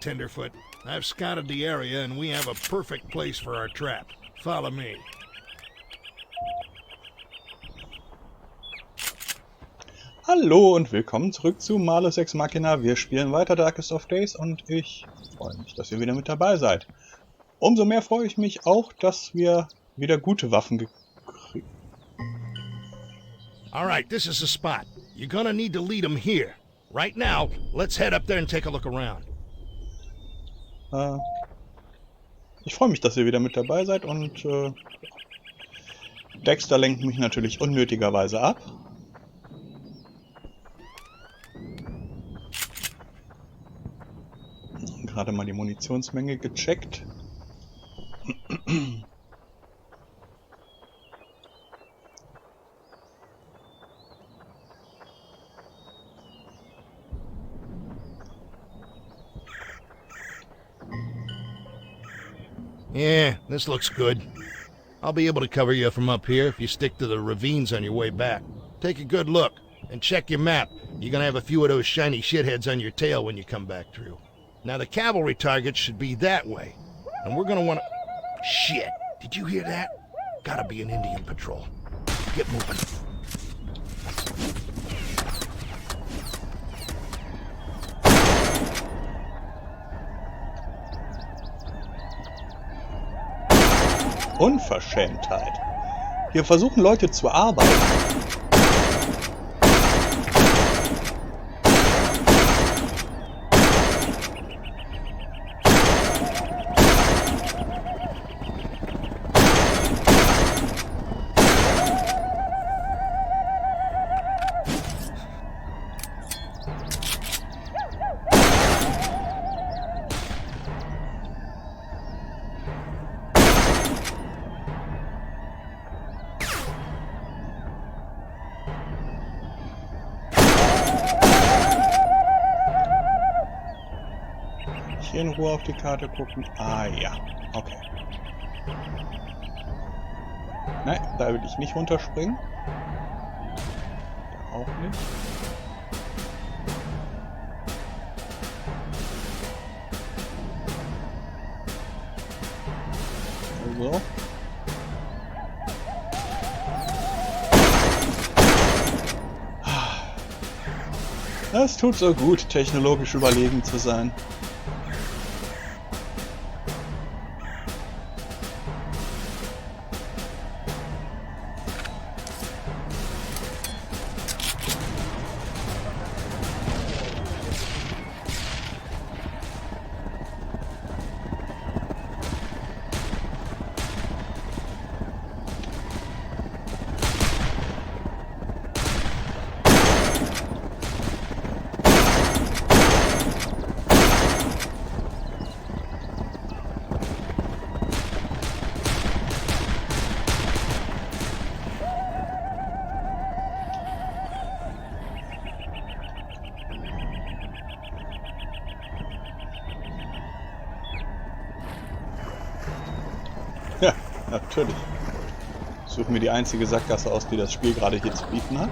Tenderfoot, I've scouted the area and we have a perfect place for our trap. Follow me. Hallo und willkommen zurück zu Malus Ex Machina. Wir spielen weiter Darkest of Days und ich freue mich, dass ihr wieder mit dabei seid. Umso mehr freue ich mich auch, dass wir wieder gute Waffen gekriegt. Alright, this is the spot. You're gonna need to lead them here. Right now, let's head up there and take a look around. Ich freue mich, dass ihr wieder mit dabei seid und Dexter lenkt mich natürlich unnötigerweise ab. Gerade mal die Munitionsmenge gecheckt. Yeah, this looks good. I'll be able to cover you from up here if you stick to the ravines on your way back. Take a good look and check your map. You're gonna have a few of those shiny shitheads on your tail when you come back through. Now the cavalry target should be that way. And we're gonna wanna... Shit! Did you hear that? Gotta be an Indian patrol. Get moving. Unverschämtheit. Hier versuchen Leute zu arbeiten. Hier in Ruhe auf die Karte gucken. Ah ja, okay. Nein, da will ich nicht runterspringen. Da auch nicht. Also. Es tut so gut, technologisch überlegen zu sein. Ja, natürlich. Suchen wir die einzige Sackgasse aus, die das Spiel gerade hier zu bieten hat.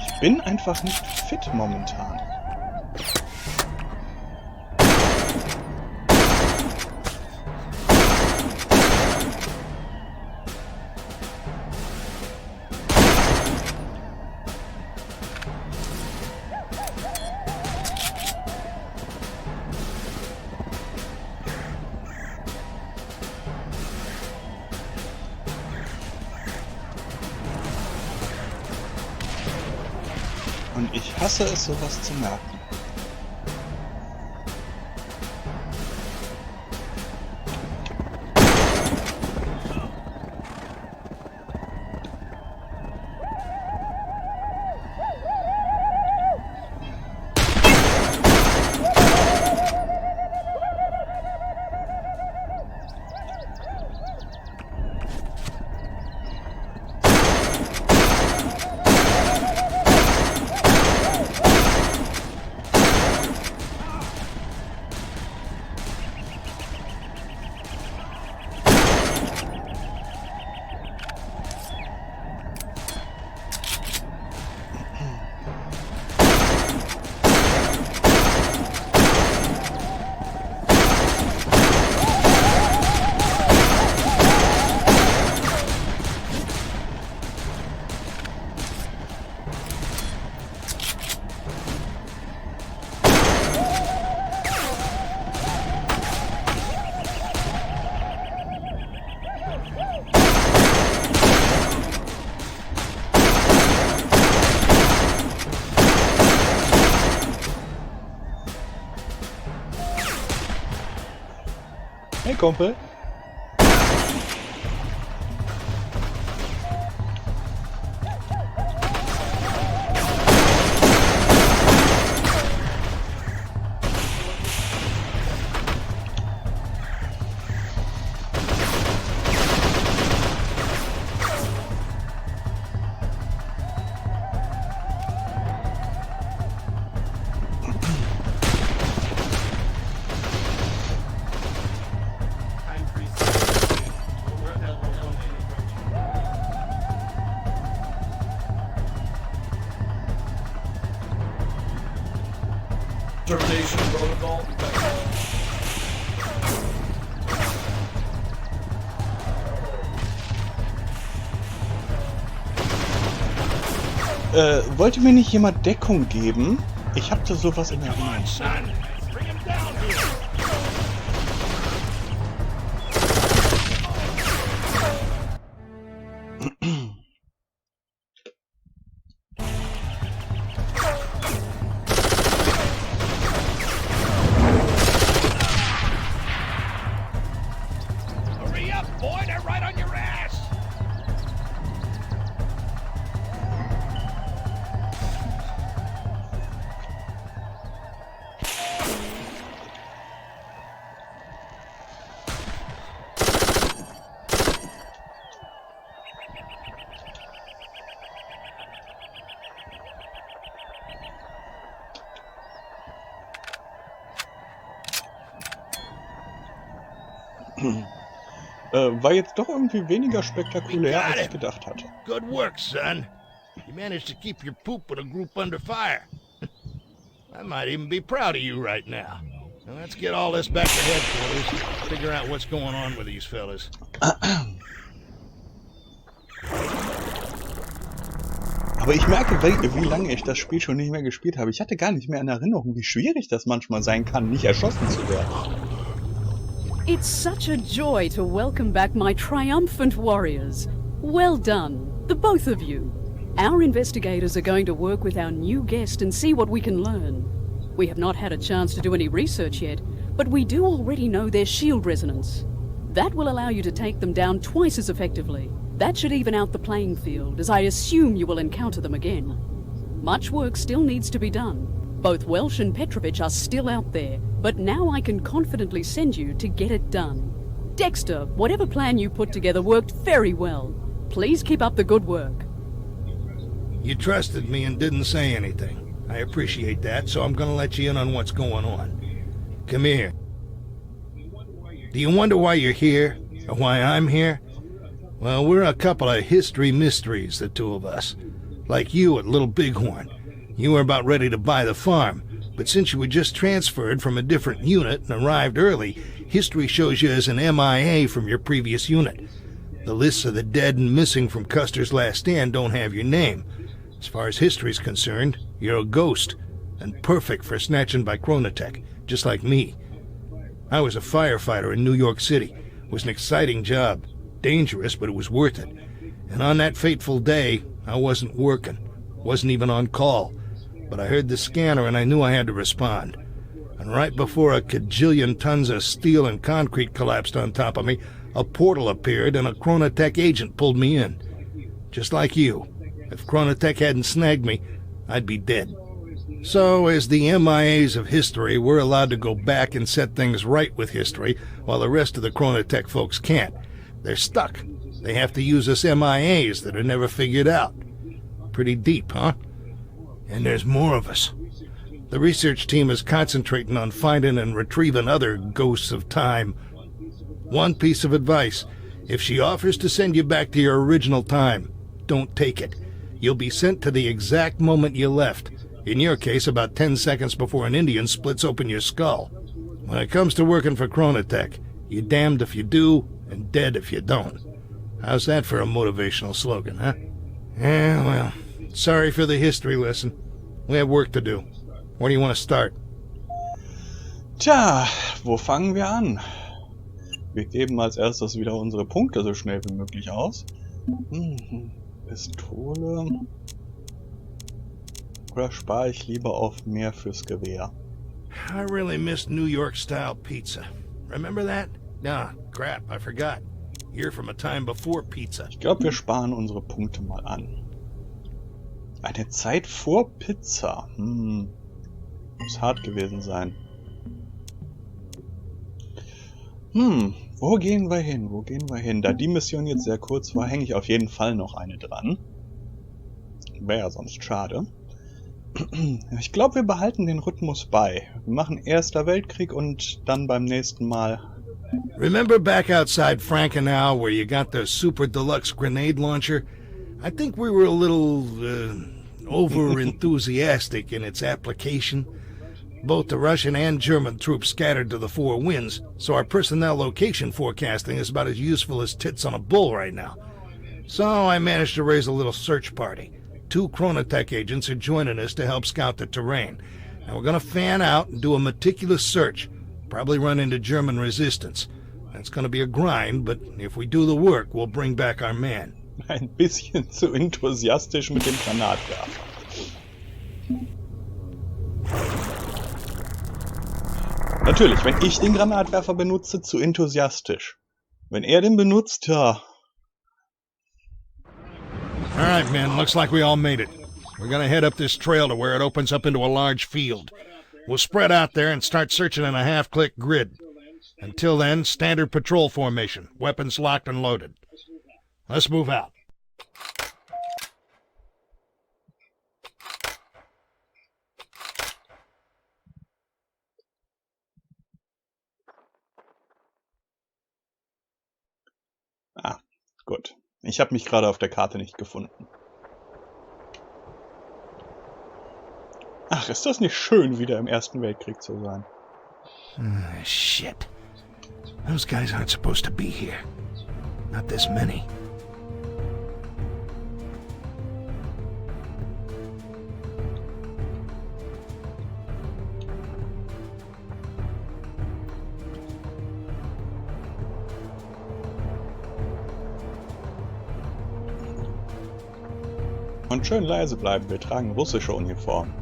Ich bin einfach nicht fit momentan. Ich hasse es, sowas zu merken. Hey Kumpel. Termination protocol. Wollte mir nicht jemand Deckung geben? Ich hab da sowas in der Come on, Hand. son. Bring him down here. Hurry up, boy. They're right on your ass. War jetzt doch irgendwie weniger spektakulär, als ich gedacht hatte. Good work, son. You managed to keep your poop with a group under fire. I might even be proud of you right now. Now let's get all this back to headquarters. Figure out what's going on with these fellas. Aber ich merke, wie lange ich das Spiel schon nicht mehr gespielt habe. Ich hatte gar nicht mehr in Erinnerung, wie schwierig das manchmal sein kann, nicht erschossen zu werden. It's such a joy to welcome back my triumphant warriors. Well done, the both of you. Our investigators are going to work with our new guest and see what we can learn. We have not had a chance to do any research yet, but we do already know their shield resonance. That will allow you to take them down twice as effectively. That should even out the playing field, as I assume you will encounter them again. Much work still needs to be done. Both Welsh and Petrovich are still out there, but now I can confidently send you to get it done. Dexter, whatever plan you put together worked very well. Please keep up the good work. You trusted me and didn't say anything. I appreciate that, so I'm gonna let you in on what's going on. Come here. Do you wonder why you're here? Or why I'm here? Well, we're a couple of history mysteries, the two of us. Like you at Little Bighorn. You were about ready to buy the farm, but since you were just transferred from a different unit and arrived early, history shows you as an MIA from your previous unit. The lists of the dead and missing from Custer's last stand don't have your name. As far as history's concerned, you're a ghost, and perfect for snatching by Chronotech, just like me. I was a firefighter in New York City. It was an exciting job. Dangerous, but it was worth it. And on that fateful day, I wasn't working. Wasn't even on call. but I heard the scanner and I knew I had to respond. And right before a cajillion tons of steel and concrete collapsed on top of me, a portal appeared and a Chronotech agent pulled me in. Just like you. If Chronotech hadn't snagged me, I'd be dead. So, as the MIAs of history, we're allowed to go back and set things right with history, while the rest of the Chronotech folks can't. They're stuck. They have to use us MIAs that are never figured out. Pretty deep, huh? And there's more of us. The research team is concentrating on finding and retrieving other ghosts of time. One piece of advice. If she offers to send you back to your original time, don't take it. You'll be sent to the exact moment you left. In your case, about 10 seconds before an Indian splits open your skull. When it comes to working for Chronotech, you're damned if you do, and dead if you don't. How's that for a motivational slogan, huh? Yeah, well, sorry for the history lesson. We have work to do. Where do you want to start? Tja, wo fangen wir an? Wir geben als erstes wieder unsere Punkte so schnell wie möglich aus. Pistole. Oder spare ich lieber auf mehr fürs Gewehr? I really miss New York-style pizza. Remember that? Ah, crap, I forgot. You're from a time before pizza. Ich glaube, wir sparen unsere Punkte mal an. Eine Zeit vor Pizza. Muss hart gewesen sein. Wo gehen wir hin? Wo gehen wir hin? Da die Mission jetzt sehr kurz war, hänge ich auf jeden Fall noch eine dran. Wäre ja sonst schade. Ich glaube, wir behalten den Rhythmus bei. Wir machen Erster Weltkrieg und dann beim nächsten Mal... Remember back outside Frankenau where you got the super deluxe grenade launcher? I think we were a little over-enthusiastic in its application. Both the Russian and German troops scattered to the four winds, so our personnel location forecasting is about as useful as tits on a bull right now. So I managed to raise a little search party. 2 Chronotech agents are joining us to help scout the terrain. And we're going to fan out and do a meticulous search. Probably run into German resistance. That's going to be a grind, but if we do the work, we'll bring back our man. Ein bisschen zu enthusiastisch mit dem Granatwerfer. Natürlich, wenn ich den Granatwerfer benutze, zu enthusiastisch. Wenn er den benutzt, ja. Alright, men, looks like we all made it. We're gonna head up this trail to where it opens up into a large field. We'll spread out there and start searching in a half-click grid. Until then, standard patrol formation, weapons locked and loaded. Let's move out. Ah, gut. Ich habe mich gerade auf der Karte nicht gefunden. Ach, ist das nicht schön, wieder im Ersten Weltkrieg zu sein? Shit. Those guys aren't supposed to be here. Not this many. Und schön leise bleiben, wir tragen russische Uniformen.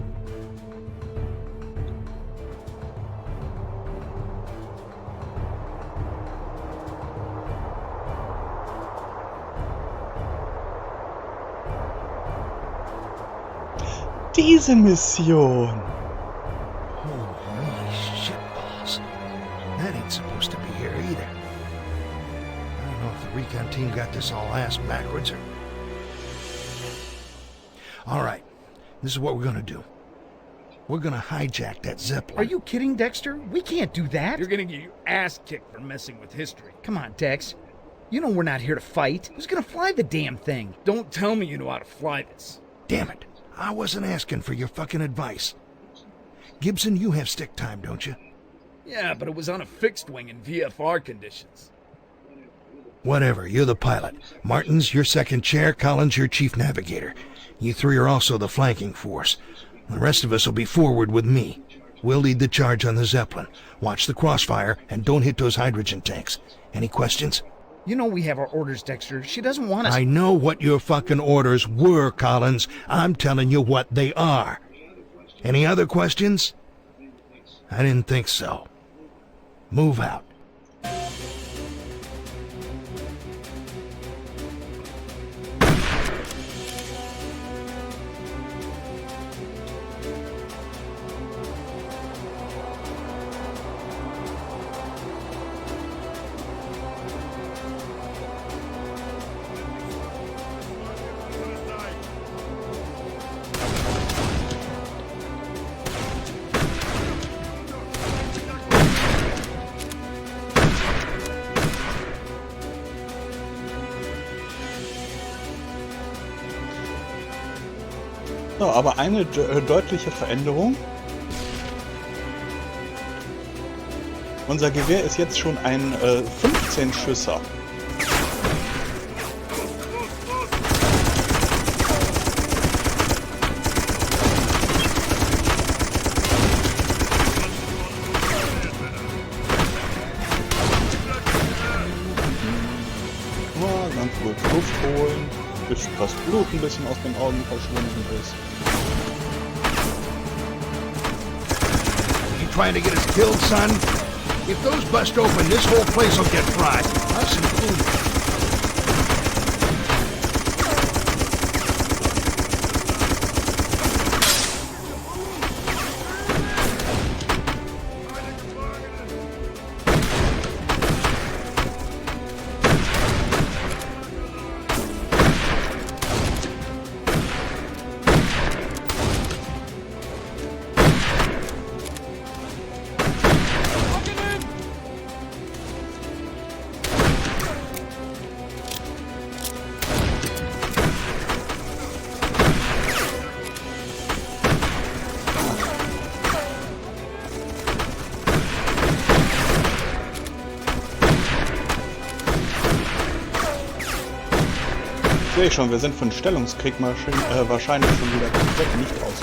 Diese Mission! Holy shitballs. That ain't supposed to be here either. I don't know if the recon team got this all ass backwards or... Alright, this is what we're gonna do. We're gonna hijack that Zeppelin. Are you kidding, Dexter? We can't do that. You're gonna get your ass kicked for messing with history. Come on, Dex. You know we're not here to fight. Who's gonna fly the damn thing? Don't tell me you know how to fly this. Damn it. I wasn't asking for your fucking advice. Gibson, you have stick time, don't you? Yeah, but it was on a fixed wing in VFR conditions. Whatever, you're the pilot. Martin's your second chair, Collins your chief navigator. You three are also the flanking force. The rest of us will be forward with me. We'll lead the charge on the Zeppelin. Watch the crossfire and don't hit those hydrogen tanks. Any questions? You know we have our orders, Dexter. She doesn't want us... I know what your fucking orders were, Collins. I'm telling you what they are. Any other questions? I didn't think so. Move out. So, aber eine deutliche Veränderung. Unser Gewehr ist jetzt schon ein 15-Schüsser. Ganz kurz Luft holen, bis das Blut ein bisschen aus den Augen verschwunden ist. You trying to get us killed, son? If those bust open, this whole place will get fried. Us included. Sehe ich schon, wir sind von Stellungskrieg wahrscheinlich schon wieder komplett nicht raus.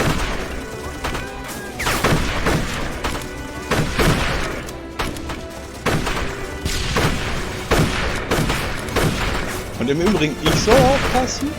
Und im Übrigen, ich soll aufpassen.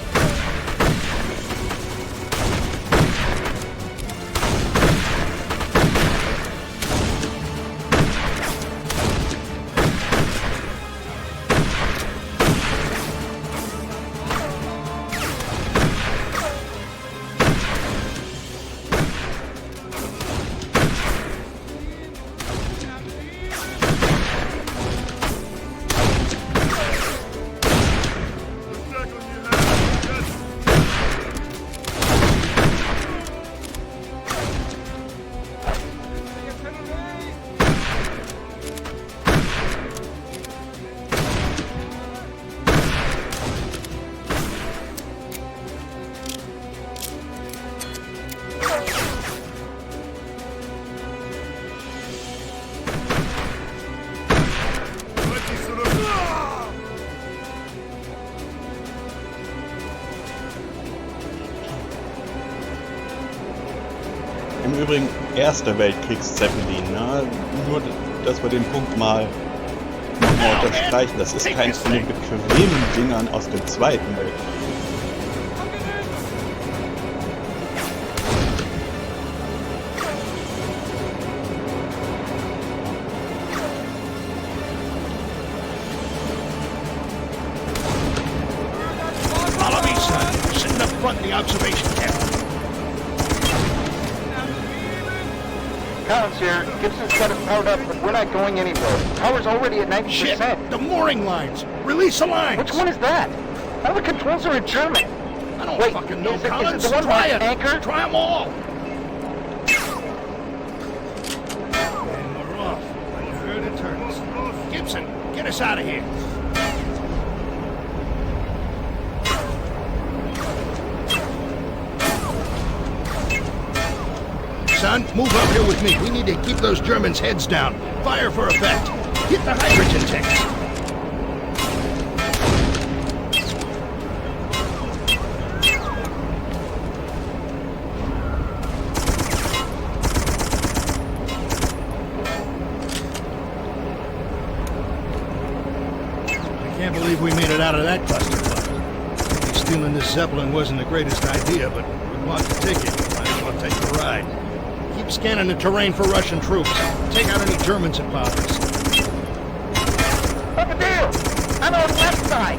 Im Übrigen Erster Weltkriegs-Zeppelin, ne? Nur, dass wir den Punkt mal nochmal unterstreichen. Das ist keins von den bequemen Dingern aus dem Zweiten Weltkrieg. Follow me, son. Sitting up front in the observation tent. Collins here. Gibson's got us powered up, but we're not going anywhere. Power's already at 90%. Shit! The mooring lines! Release the lines! Which one is that? All the controls are in German. I don't Wait, fucking know, is it Collins. the one Try with it! anchor? Try them all! And we're off. Like a herd of turtles. Gibson, get us out of here. Son, move up here with me. We need to keep those Germans' heads down. Fire for effect. Hit the hydrogen tanks. I can't believe we made it out of that clusterfuck. Maybe stealing this Zeppelin wasn't the greatest idea, but we want the ticket. Might as well take the ride. I'm scanning the terrain for Russian troops. Take out any Germans that bother us. What's the deal? I'm on the left side.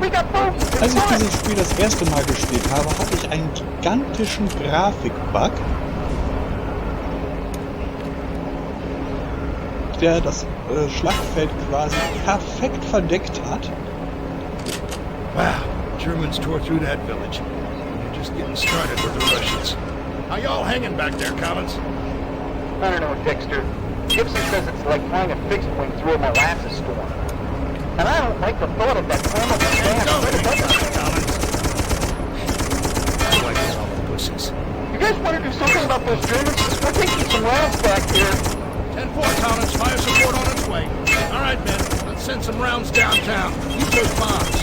We got bogeys. Als ich dieses Spiel das erste Mal gespielt habe, hatte ich einen gigantischen Grafikbug, der das Schlachtfeld quasi perfekt verdeckt hat. Wow, Germans tore through that village. They're just getting started with the Russians. How y'all hanging back there, Collins? I don't know, Dexter. Gibson says it's like flying a fixed wing through a molasses storm. And I don't like the thought of that flammable gas. Don't think about it, Collins. I like all the pussies. You guys want to do something about those Germans? We're taking some rounds back here. 10-4, Collins. Fire support on its way. All right, men. Let's send some rounds downtown. Use those bombs.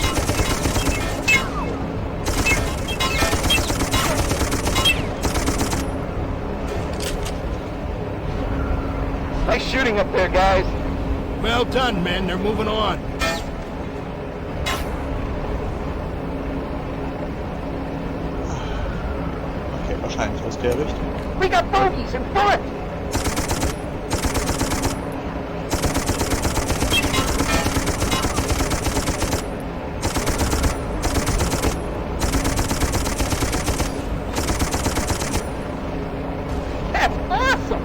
Nice shooting up there, guys. Well done, men. They're moving on. Okay, wahrscheinlich aus der Richtung. We got bogeys in front. That's awesome.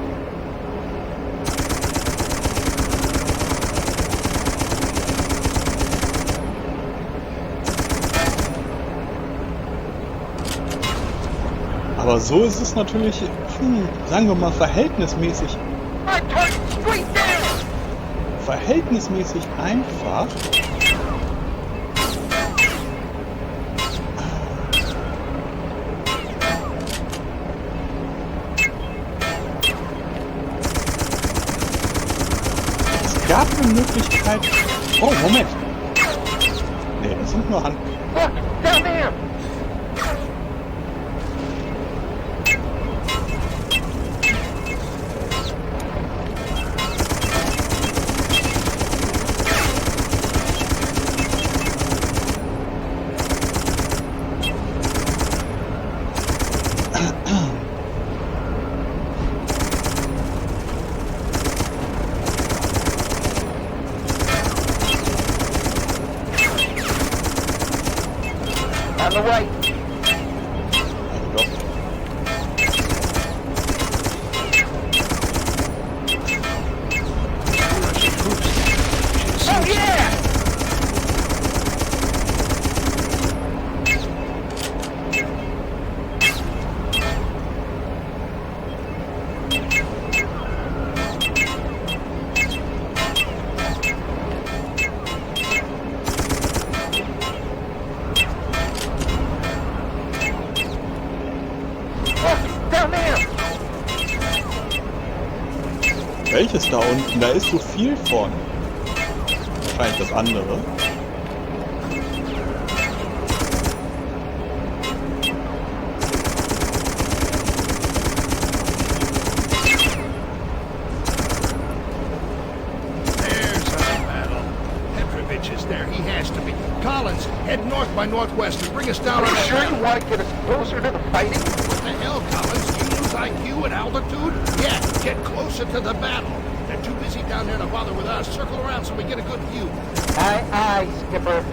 Aber so ist es natürlich, sagen wir mal, verhältnismäßig My target straight down. verhältnismäßig einfach. Es gab eine Möglichkeit. Oh, Moment. Nee, das sind nur Hand. Look, down there. On the right. Doch. Oh yeah! Look, down there. Welches da unten? Da ist so viel von. Wahrscheinlich das andere. There's our battle. Petrovich is there. He has to be. Collins, head north by northwest and bring us down Are on you that sure battle. you want to get us closer to the fighting? What the hell, Collins? Do you lose IQ and altitude? Yeah, get closer to the battle. They're too busy down there to bother with us. Circle around so we get a good view. Aye, aye, Skipper.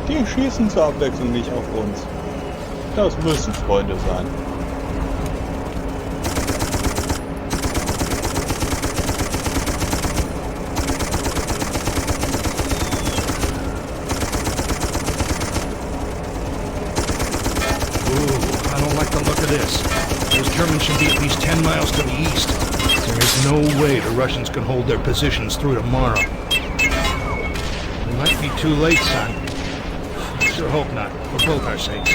Die schießen zur Abwechslung nicht auf uns. Das müssen Freunde sein. Ooh, I don't like the look of this. Those Germans should be at least 10 miles to the east. There is no way the Russians can hold their positions through tomorrow. It might be too late, son. I sure hope not, for both our sakes.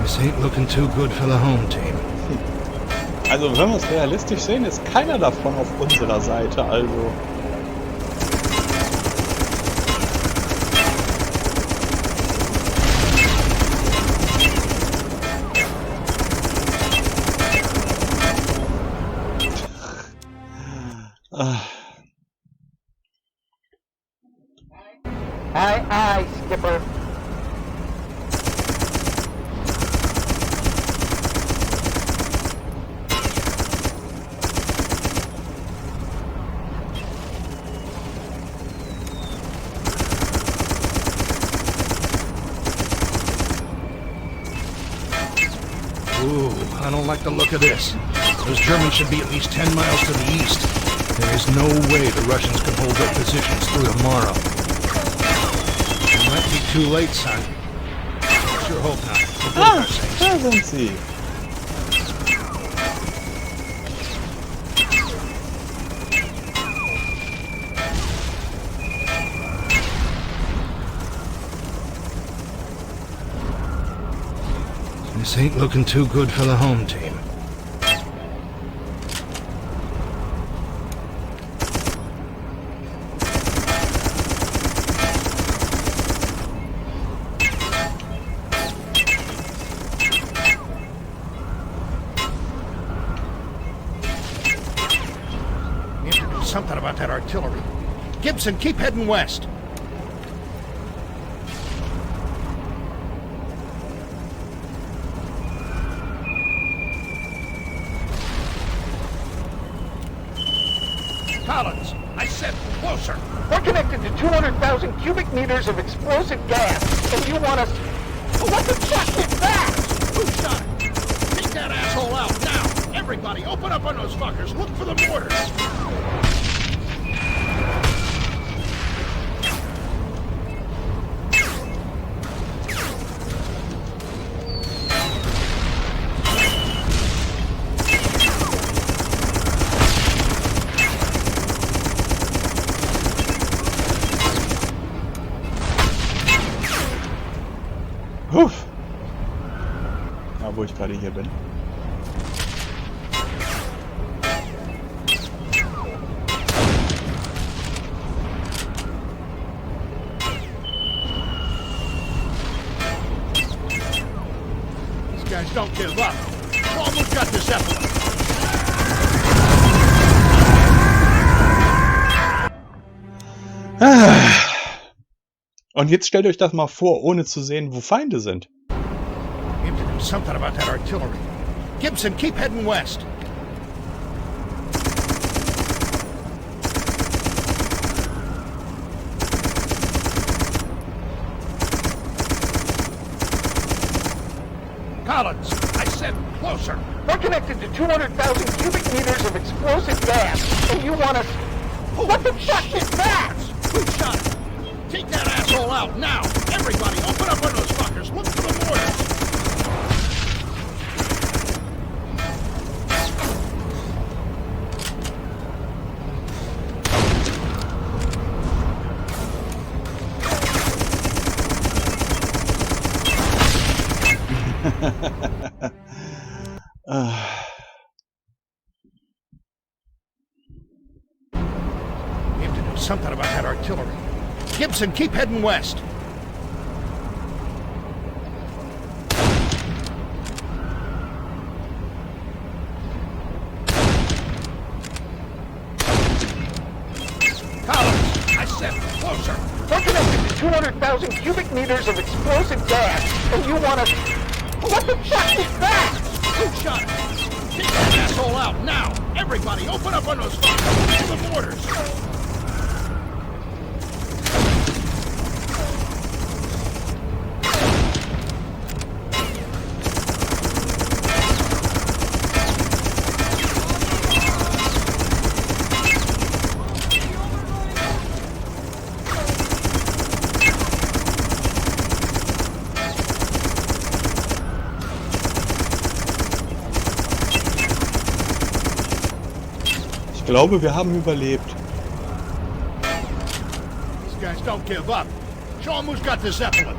This ain't looking too good for the home team. Also wenn wir es realistisch sehen, ist keiner davon auf unserer Seite, also... Ooh, I don't like the look of this. Those Germans should be at least 10 miles to the east. There is no way the Russians can hold their positions through tomorrow. It might be too late, son. Sure hope not. Ah, da sind sie. This ain't looking too good for the home team. We have to do something about that artillery. Gibson, keep heading west. Collins, I said closer. We're connected to 200,000 cubic meters of explosive gas, and you want us... What the fuck is that? Who shot it? Take that asshole out now. Everybody, open up on those fuckers. Look for the mortars. Huff. Ja, wo ich gerade hier bin. These guys don't give up. Almost got the Zeppelin. Und jetzt stellt euch das mal vor, ohne zu sehen, wo Feinde sind. We have to do something about that artillery. Gibson, keep heading west. Collins, I said closer. We're connected to 200,000 cubic meters of explosive gas, and you want us... What the fuck is that? Who shot it? Take that asshole out now. Everybody, open up on those fuckers. Look for the mortars. We have to do something about that artillery. Gibson, keep heading west. Collins, I said closer. We're connected to 200,000 cubic meters of explosive gas, and you want us... What the fuck is that? Who shot it? Take that asshole out now. Everybody, open up on those fuckers. Look for the mortars. Ich glaube, wir haben überlebt. These guys don't give up. Show 'em who's got the Zeppelin.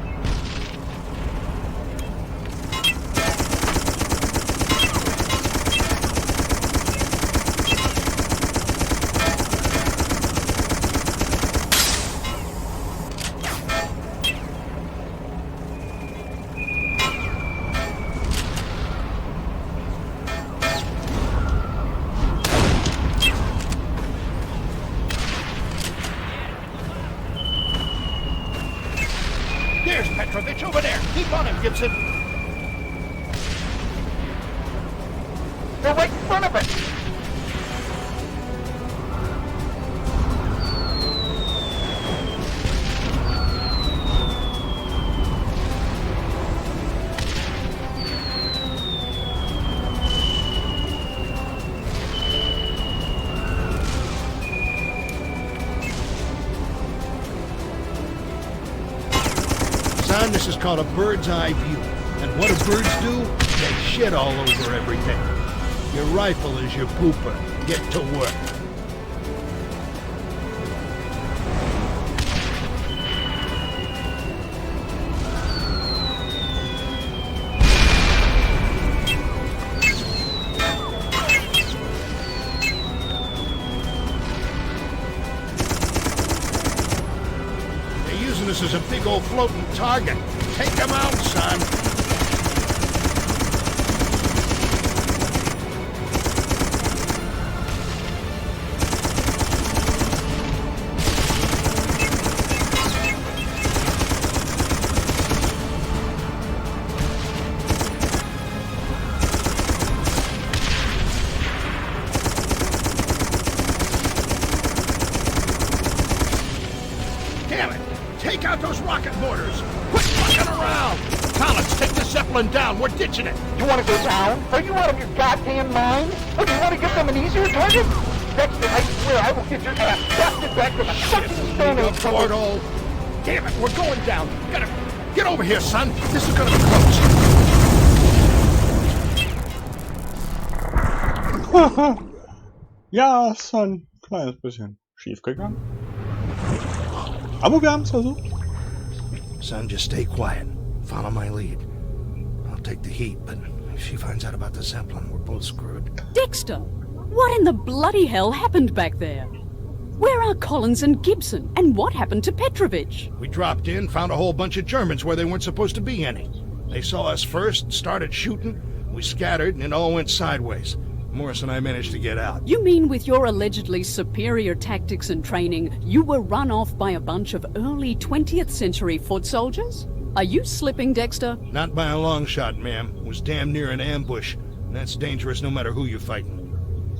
There's Petrovich over there. Keep on him, Gibson. They're right in front of us. This is called a bird's eye view. And what do birds do? They shit all over everything. Your rifle is your pooper. Get to work. They're using us as a big old floating target. Take them out, son. Damn it! Take out those rocket mortars! Quit fucking around! Collins, take the Zeppelin down! We're ditching it! You want to go down? Are you out of your goddamn mind? Or do you want to give them an easier target? Dexter, I swear I will get your ass blasted back to the fucking Stone Age. Portal! Damn it, we're going down! Gotta get over here, son! This is gonna be close! Ja, ist ein kleines bisschen schief gegangen. Aber wir haben es versucht. Son, just stay quiet. Follow my lead. I'll take the heat, but if she finds out about the Zeppelin, we're both screwed. Dexter, what in the bloody hell happened back there? Where are Collins and Gibson? And what happened to Petrovich? We dropped in, found a whole bunch of Germans where they weren't supposed to be any. They saw us first, started shooting, we scattered, and it all went sideways. Morris and I managed to get out. You mean with your allegedly superior tactics and training, you were run off by a bunch of early 20th century foot soldiers? Are you slipping, Dexter? Not by a long shot, ma'am. It was damn near an ambush, and that's dangerous no matter who you're fighting.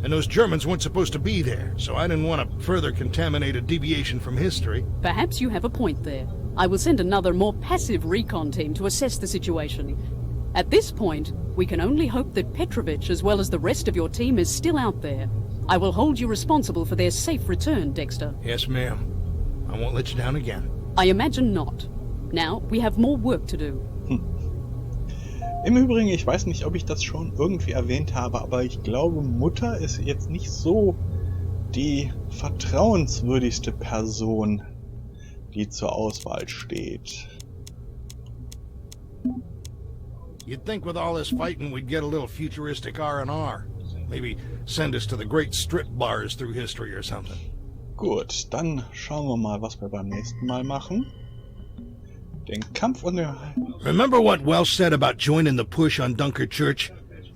And those Germans weren't supposed to be there, so I didn't want to further contaminate a deviation from history. Perhaps you have a point there. I will send another, more passive recon team to assess the situation. At this point, we can only hope that Petrovich, as well as the rest of your team, is still out there. I will hold you responsible for their safe return, Dexter. Yes, ma'am. I won't let you down again. I imagine not. Now, we have more work to do. Im Übrigen, ich weiß nicht, ob ich das schon irgendwie erwähnt habe, aber ich glaube, Mutter ist jetzt nicht so die vertrauenswürdigste Person, die zur Auswahl steht. You'd think with all this fighting we'd get a little futuristic R&R. Maybe send us to the great strip bars through history or something. Gut, dann schauen wir mal, was wir beim nächsten Mal machen. Den Kampf und den... Remember what Welsh said about joining the push on Dunker Church?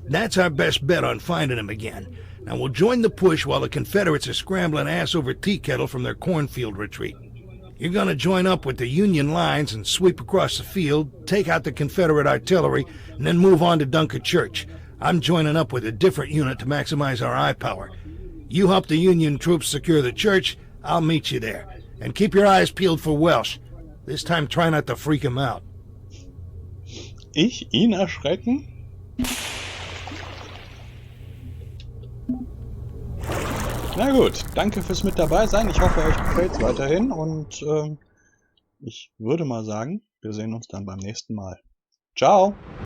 That's our best bet on finding him again. Now we'll join the push while the Confederates are scrambling ass over tea kettle from their cornfield retreat. You're gonna join up with the Union lines and sweep across the field, take out the Confederate artillery, and then move on to Dunker Church. I'm joining up with a different unit to maximize our eye power. You help the Union troops secure the church, I'll meet you there. And keep your eyes peeled for Welsh. This time try not to freak him out. Ich ihn erschrecken? Na gut, danke fürs mit dabei sein. Ich hoffe, euch gefällt's weiterhin und ich würde mal sagen, wir sehen uns dann beim nächsten Mal. Ciao!